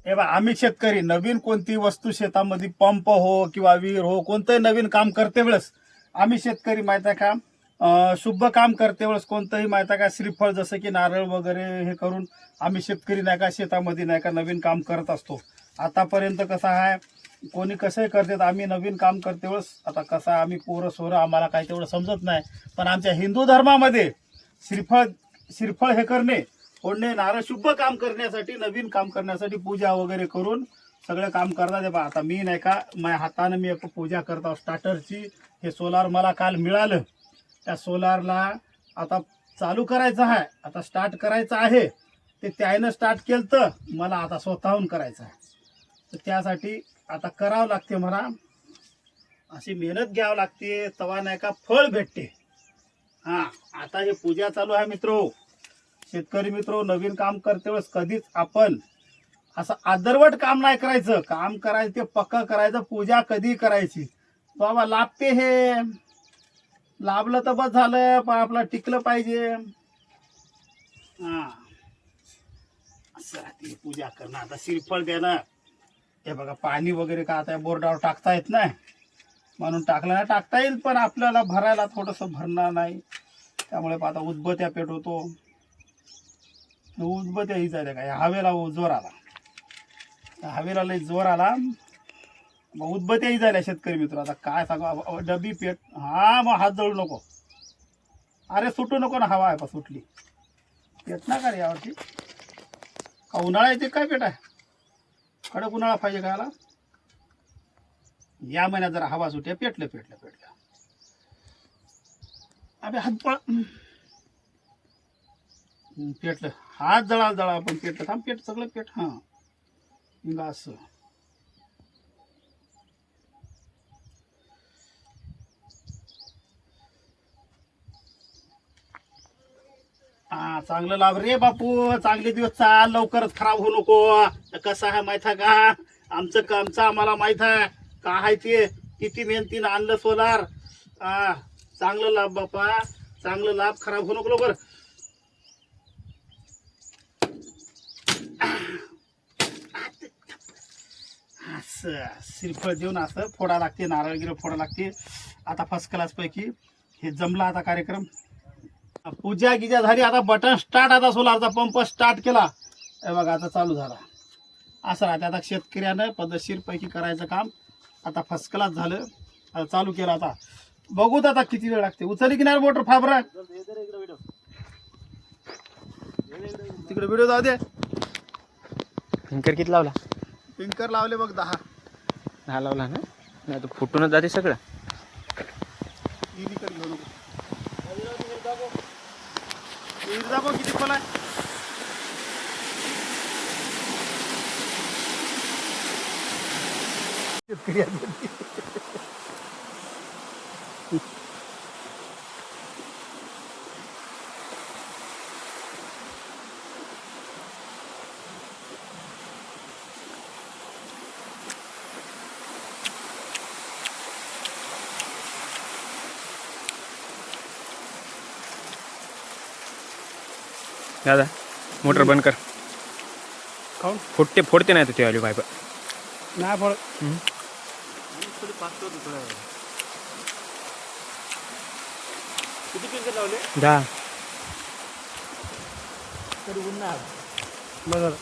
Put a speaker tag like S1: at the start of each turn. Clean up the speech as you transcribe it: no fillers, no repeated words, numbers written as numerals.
S1: हे बा आम्ही शेतकरी नवीन कोणती वस्तू शेतामध्ये पंप हो किंवा विहीर हो कोणतंही नवीन काम करते वेळेस आम्ही शेतकरी माहिती आहे का शुभ काम करते वेळेस कोणतंही माहिती आहे का श्रीफळ जसं की नारळ वगैरे हे करून आम्ही शेतकरी नाही का शेतामध्ये नाही का नवीन काम करत असतो. आतापर्यंत कसं आहे कोणी कसंही करतात आम्ही नवीन काम करते वेळेस आता कसं आम्ही पोरं सोरं आम्हाला काही तेवढं समजत नाही पण आमच्या हिंदू धर्मामध्ये श्रीफळ श्रीफळ हे करणे फोडणे नारळ शुभ काम करण्यासाठी नवीन काम करण्यासाठी पूजा वगैरे करून सगळं काम करतात. बा आता मी नाही का माझ्या हाताने मी एक पूजा करतो स्टार्टरची. हे सोलार मला काल मिळालं त्या सोलारला आता चालू करायचं आहे आता स्टार्ट करायचं आहे ते त्यानं स्टार्ट केलं तर मला आता स्वतःहून करायचं आहे तर त्यासाठी आता करावं लागते मला अशी मेहनत घ्यावं लागते तेव्हा नाही का फळ भेटते. हां आता हे पूजा चालू आहे मित्रो शेतकरी मित्रो नवीन काम करते वेळेस कधीच आपण असं आदरवट काम नाही करायचं. काम करायचं ते पक्का करायचं पूजा कधी करायची बाबा लाभते हे लाभलं तर बस झालं पण आपला टिकलं पाहिजे. हां असं राहते पूजा करणं. आता श्रीफळ देणं हे बघा पाणी वगैरे का आता बोर्डावर टाकता येत नाही म्हणून टाकलं नाही टाकता येईल पण आपल्याला भरायला थोडंसं भरणार नाही त्यामुळे आता उदबत्या पेटवतो. उदबत्या ही जायला काय हवेला जोर आला हवेला लई जोर आला मग उदबत्याही झाल्या शेतकरी मित्र. आता काय सांगा डबी पेट हा मग हात जळू नको अरे सुटू नको ना हवा आहे पा सुटली पेट ना का रे यावरती का उन्हाळा येते काय पेट आहे कडक उन्हाळा पाहिजे कायला या महिन्यात जरा हवा सुटे पेटलं पेटलं पेटलं अबे हात पळ पेटलं हात जळा जळा पण पेटलं थांब पेट सगळं पेट हां इंगा असं हा चांगलं लाभ रे बापू चांगले दिवस चाल लवकरच खराब होऊ नको. कसं आहे माहित आहे का आमचं कामचं आम्हाला माहित आहे का आहे ते किती मेहनतीनं आणलं सोलार. हा चांगलं लाभ बापा चांगलं लाभ खराब होऊ नको लवकर. असं श्रीफळ देऊन असं फोडा लागते नारळ गिरं फोडा लागते. आता फर्स्ट क्लास पैकी हे जमला आता कार्यक्रम पूजा गिजा झाली आता बटन स्टार्ट आता सोलारचा पंप स्टार्ट केला हे बघा आता चालू झाला. असं राहते आता शेतकऱ्यानं पद्धतशीर पैकी करायचं काम आता फर्स्ट क्लास झालं आता चालू केलं. आता बघूत आता किती वेळ लागते उचलली की नाही मोटर फाबर तिकडे व्हिडिओ जाऊ दे.
S2: फिंकर किती लावला
S1: पिंकर लावले बघ 10
S2: लावला ना नाही तर फुटूनच जाते सगळं.
S1: घेऊ नको दाखव किती खोल आहे
S2: दादा मोटर बंद कर
S1: खाऊन
S2: फोडते नाही तर ते वाली पाईप
S1: नाही फळ किती पिंकर लावले
S2: 10
S1: तरी उन्हा बरोबर